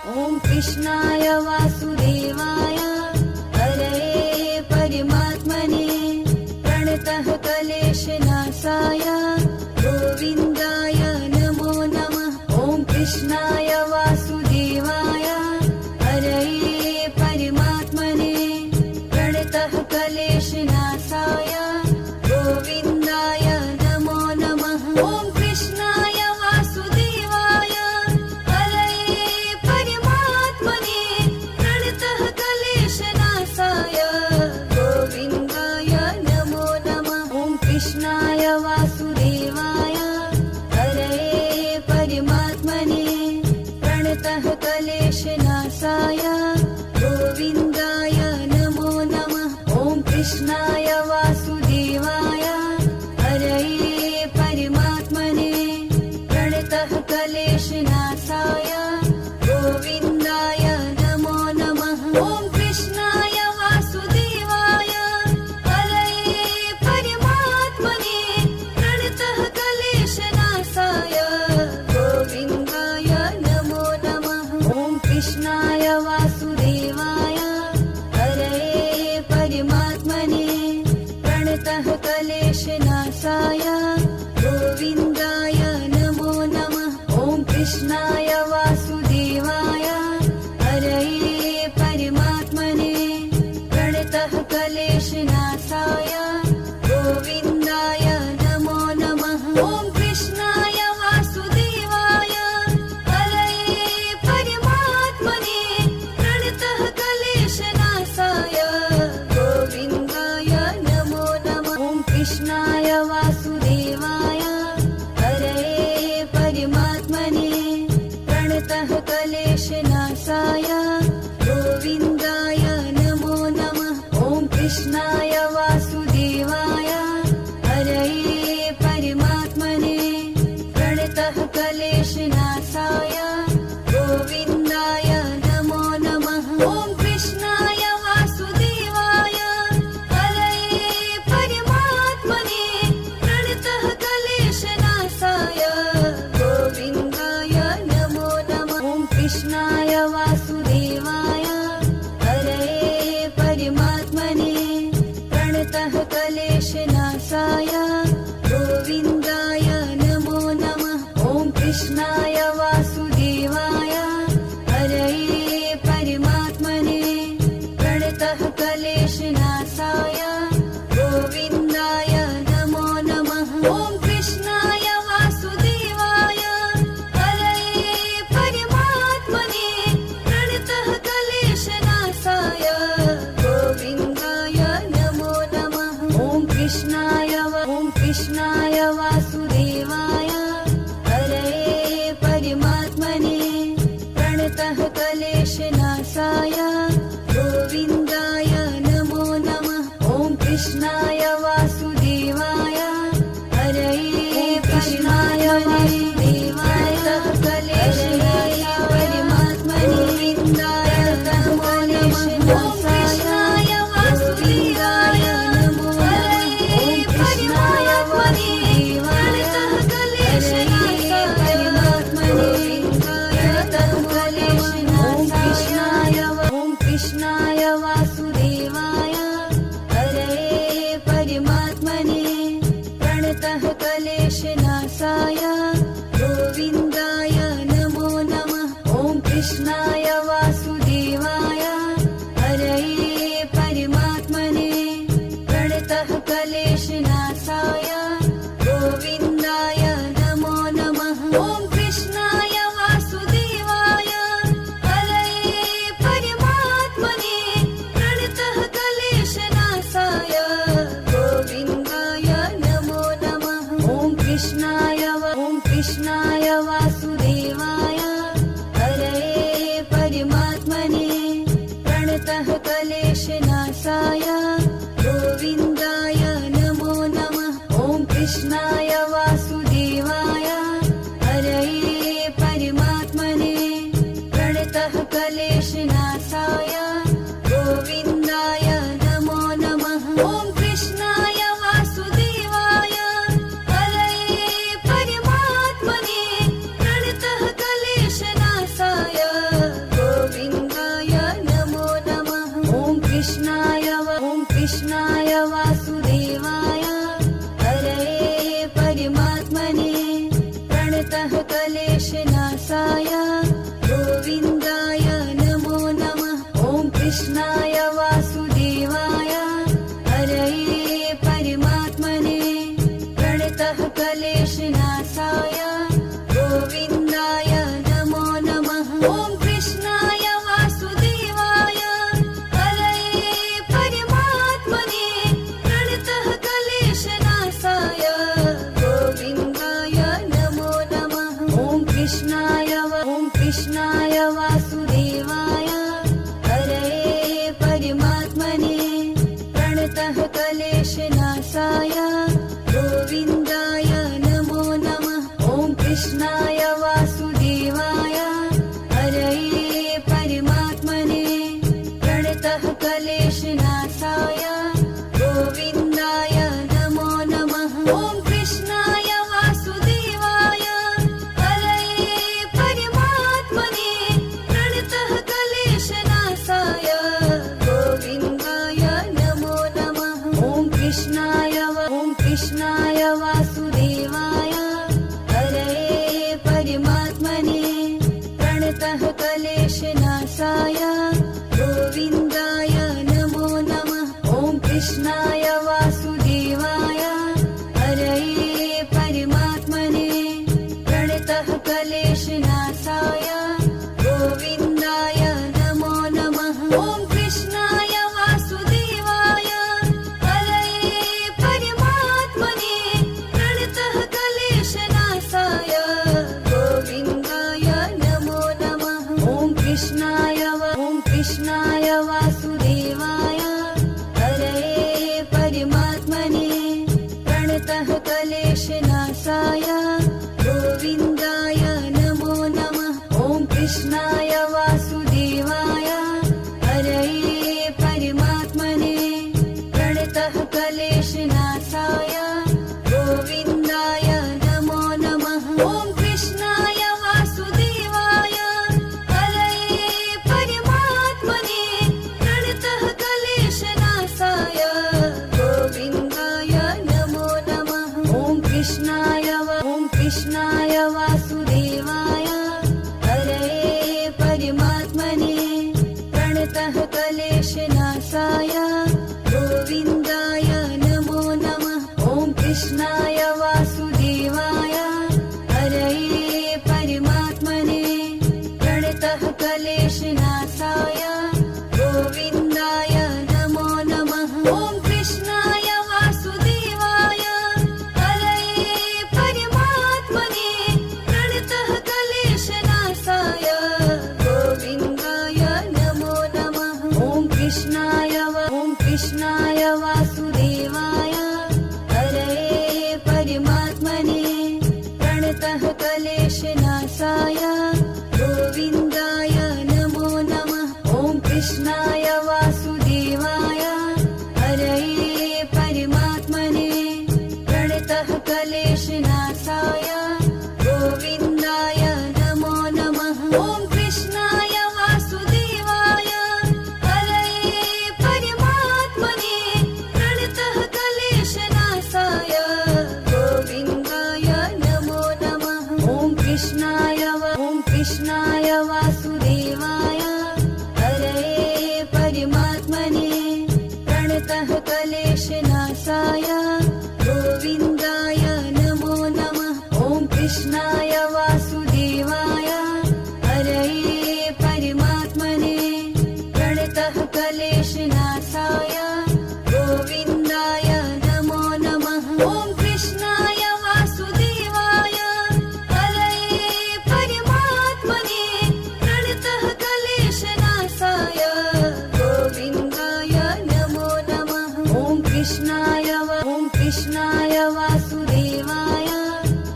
ॐ कृष्णाय वासुदेवाय हरये परमात्मने प्रणतः क्लेशनाशाय गोविन्दाय नमो नमः। ॐ कृष्णाय वासुदेवाय हरये परमात्मने प्रणतः क्लेशनाशाय गोविन्दाय नमो नमः। ॐ कृष्णाय वासुदेवाय हरये परमात्मने प्रणतः क्लेशनाशाय गोविन्दाय नमो नमः। ॐ कृष्णाय वासुदेवाय हरये परमात्मने प्रणतः क्लेशनाशाय गोविन्दाय नमो नमः। ॐ कृष्णाय वासुदेवाय हरये परमात्मने प्रणतः क्लेशनाशाय गोविन्दाय नमो नमः। ॐ कृष्णाय वासुदेवाय हरये परमात्मने प्रणतः क्लेशनाशाय गोविन्दाय नमो नमः। ॐ कृष्णाय वासुदेवाय हरये परमात्मने प्रणतः क्लेशनाशाय गोविन्दाय नमो नमः। ॐ कृष्णाय वासुदेवाय हरये परमात्मने प्रणतः क्लेशनाशाय गोविन्दाय नमो नमः। ॐ कृष्णाय वासुदेवाय हरये परमात्मने प्रणतः क्लेशनाशाय गोविन्दाय नमो नमः। ॐ कृष्णाय वासुदेवाय हरये परमात्मने प्रणतः क्लेशनाशाय गोविन्दाय नमो नमः। ॐ कृष्णाय वासुदेवाय हरये परमात्मने प्रणतः क्लेशनाशाय गोविन्दाय नमो नमः। ॐ कृष्णाय वासुदेवाय हरये परमात्मने प्रणतः क्लेशनाशाय गोविन्दाय नमो नमः। ॐ कृष्णाय वासुदेवाय हरये परमात्मने प्रणतः क्लेशनाशाय गोविन्दाय नमो नमः। ॐ कृष्णाय वासुदेवाय हरये परमात्मने प्रणतः क्लेशनाशाय गोविन्दाय नमो नमः। ॐ कृष्णाय वासुदेवाय हरये परमात्मने प्रणतः क्लेशनाशाय गोविन्दाय नमो नमः। ॐ कृष्णाय वासुदेवाय हरये परमात्मने प्रणतः क्लेशनाशाय गोविन्दाय नमो नमः। ॐ कृष्णाय वासुदेवाय हरये परमात्मने क्लेशनाशाय परमात्मने गोविन्दाय नमो नमः। ॐ कृष्णाय वासुदेवाय नमो हरये परमात्मने प्रणतः क्लेशनाशाय ॐ कृष्णाय वासुदेवाय हरये परमात्मने प्रणतः क्लेशनाशाय गोविन्दाय नमो नमः। ॐ कृष्णाय वासुदेवाय हरये परमात्मने प्रणतः क्लेशनाशाय गोविन्दाय नमो नमः। ॐ कृष्णाय वासुदेवाय हरये परमात्मने प्रणतः क्लेशनाशाय गोविन्दाय नमो नमः। ॐ कृष्णाय वासुदेवाय हरये कृष्णाय वासुदेवाय हरये परमात्मने प्रणतः क्लेशनाशाय गोविन्दाय नमो नमः। ॐ कृष्णाय वासुदेवाय हरये परमात्मने प्रणतः क्लेशनाशाय गोविन्दाय नमो नमः। ॐ कृष्णाय वासुदेवाय हरये परमात्मने प्रणतः क्लेशनाशाय गोविन्दाय नमो नमः। ॐ कृष्णाय वासुदेवाय हरये परमात्मने प्रणतः क्लेशनाशाय गोविन्दाय नमो नमः। ॐ कृष्णाय वासुदेवाय हरये परमात्मने प्रणतः क्लेशनाशाय गोविन्दाय नमो नमः। ॐ कृष्णाय वासुदेवाय हरये परमात्मने प्रणतः क्लेशनाशाय गोविन्दाय नमो नमः। ॐ कृष्णाय वासुदेवाय हरये परमात्मने प्रणतः क्लेशनाशाय गोविन्दाय नमो नमः। ॐ कृष्णाय वासुदेवाय हरये परमात्मने प्रणतः क्लेशनाशाय गोविन्दाय नमो नमः। ॐ कृष्णाय वासुदेवाय हरये परमात्मने प्रणतः क्लेशनाशाय गोविन्दाय नमो नमः। ॐ कृष्णाय वासुदेवाय हरये परमात्मने प्रणतः क्लेशनाशाय गोविन्दाय नमो नमः। ॐ कृष्णाय वासुदेवाय हरये परमात्मने प्रणतः क्लेशनाशाय गोविन्दाय नमो नमः। ॐ कृष्णाय वासुदेवाय हरये परमात्मने प्रणतः क्लेशनाशाय गोविन्दाय नमो नमः। ॐ कृष्णाय वासुदेवाय हरये परमात्मने प्रणतः क्लेशनाशाय गोविन्दाय नमो नमः। ॐ कृष्णाय वासुदेवाय हरये परमात्मने प्रणतः क्लेशनाशाय गोविन्दाय नमो नमः। ॐ कृष्णाय वासुदेवाय हरये परमात्मने प्रणतः क्लेशनाशाय गोविन्दाय नमो नमः। ॐ कृष्णाय वासुदेवाय हरये परमात्मने प्रणतः क्लेशनाशाय गोविन्दाय नमो नमः। ॐ कृष्णाय वासुदेवाय हरये परमात्मने प्रणतः क्लेशनाशाय गोविन्दाय नमो नमः। ॐ कृष्णाय वासुदेवाय हरये परमात्मने प्रणतः क्लेशनाशाय गोविन्दाय नमो नमः। ॐ कृष्णाय वासुदेवाय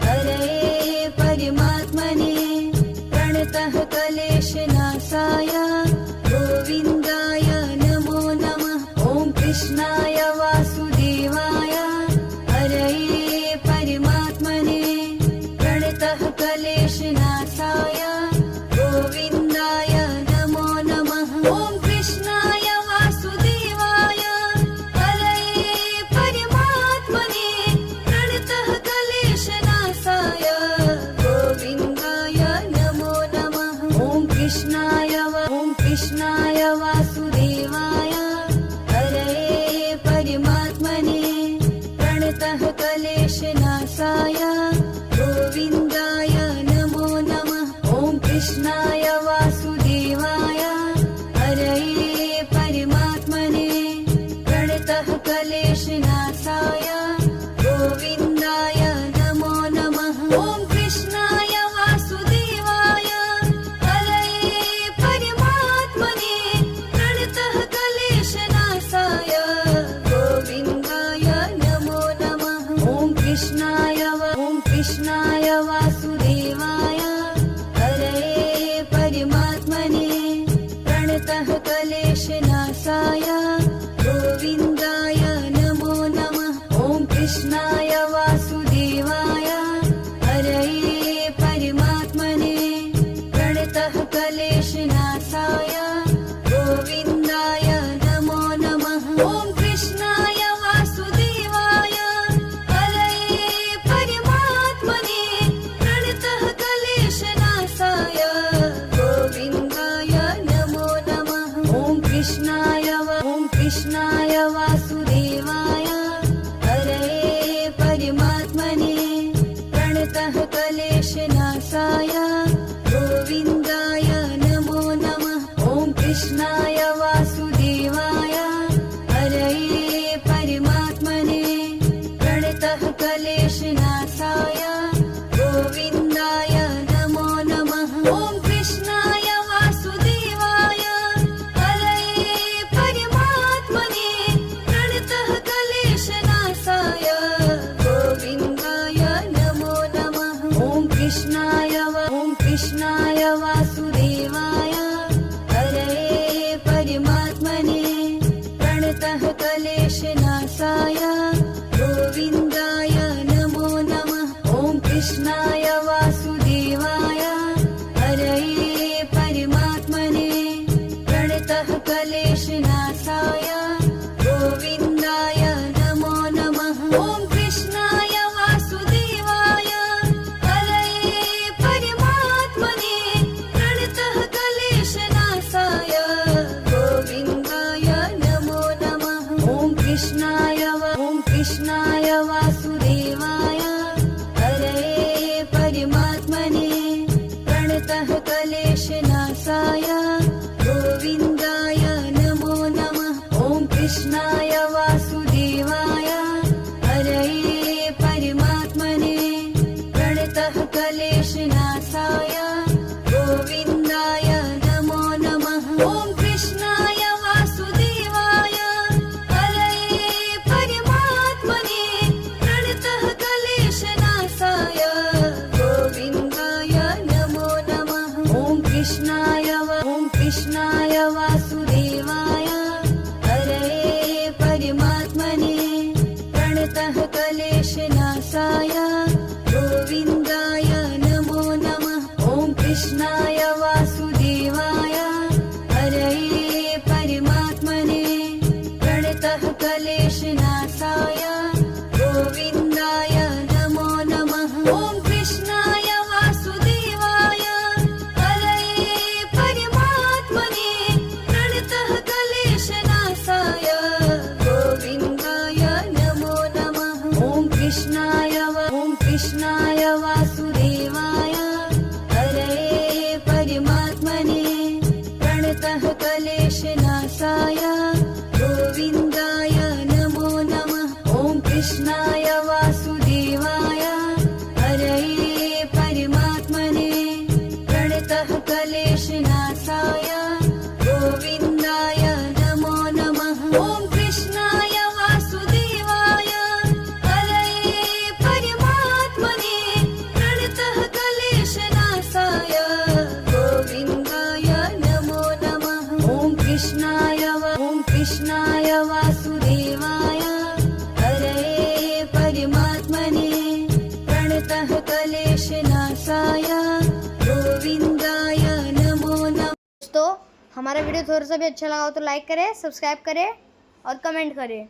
हरये परमात्मने प्रणतः क्लेशनाशाय गोविन्दाय नमो नमः। ॐ कृष्णाय वासुदेवाय हरये परमात्मने प्रणतः क्लेशनाशाय गोविन्दाय नमो नमः। ॐ कृष्णाय वासुदेवाय हरये परमात्मने प्रणतः क्लेशनाशाय गोविन्दाय नमो नमः। ॐ कृष्णाय वासुदेवाय हरये परमात्मने प्रणतः क्लेशनाशाय गोविन्दाय नमो नमः। ॐ कृष्णाय वासुदेवाय हरये परमात्मने प्रणतः क्लेशनाशाय गोविन्दाय नमो नमः। ॐ कृष्णाय वासुदेवाय वासुदेवाय हरये परमात्मने प्रणतः क्लेशनाशाय गोविन्दाय नमो नमः। ॐ कृष्णाय वासुदेवाय हरये परमात्मने प्रणतः क्लेशनाशाय गोविन्दाय नमो नमः। ॐ कृष्णाय वासुदेवाय हरये परमात्मने प्रणतः क्लेशनाशाय गोविन्दाय नमो नमः। ॐ कृष्णाय वासुदेवाय हरये परमात्मने प्रणतः क्लेशनाशाय गोविन्दाय नमो नमः। ॐ कृष्णाय वासुदेवाय हरये परमात्मने प्रणतः क्लेशनाशाय गोविन्दाय नमो नमः। ॐ कृष्णाय वासुदेवाय हरये परमात्मने प्रणतः क्लेशनाशाय गोविन्दाय नमो नमः। ॐ कृष्णाय वासुदेवाय हरये परमात्मने प्रणतः क्लेशनाशाय गोविन्दाय नमो नमः। ॐ कृष्णाय वासुदेवाय हरये परमात्मने प्रणतः क्लेशनाशाय गोविन्दाय नमो नमः। ॐ कृष्णाय वासुदेवाय हरये परमात्मने प्रणतः क्लेशनाशाय गोविन्दाय नमो नमः। ॐ कृष्णाय वासुदेवाय हरये परमात्मने प्रणतः क्लेशनाशाय गोविन्दाय नमो नमः। ॐ कृष्णाय वासुदेवाय हरये परमात्मने प्रणतः क्लेशनाशाय गोविन्दाय नमो नमः। ॐ कृष्णाय वासुदेवाय हरये परमात्मने प्रणतः क्लेशनाशाय गोविन्दाय नमो नमः। ॐ कृष्णाय वासुदेवाय हरये परमात्मने प्रणतः क्लेशनाशाय गोविन्दाय नमो नमः। दोस्तों हमारा वीडियो थोड़ा सा भी अच्छा लगा हो तो लाइक करें, सब्सक्राइब करें और कमेंट करें।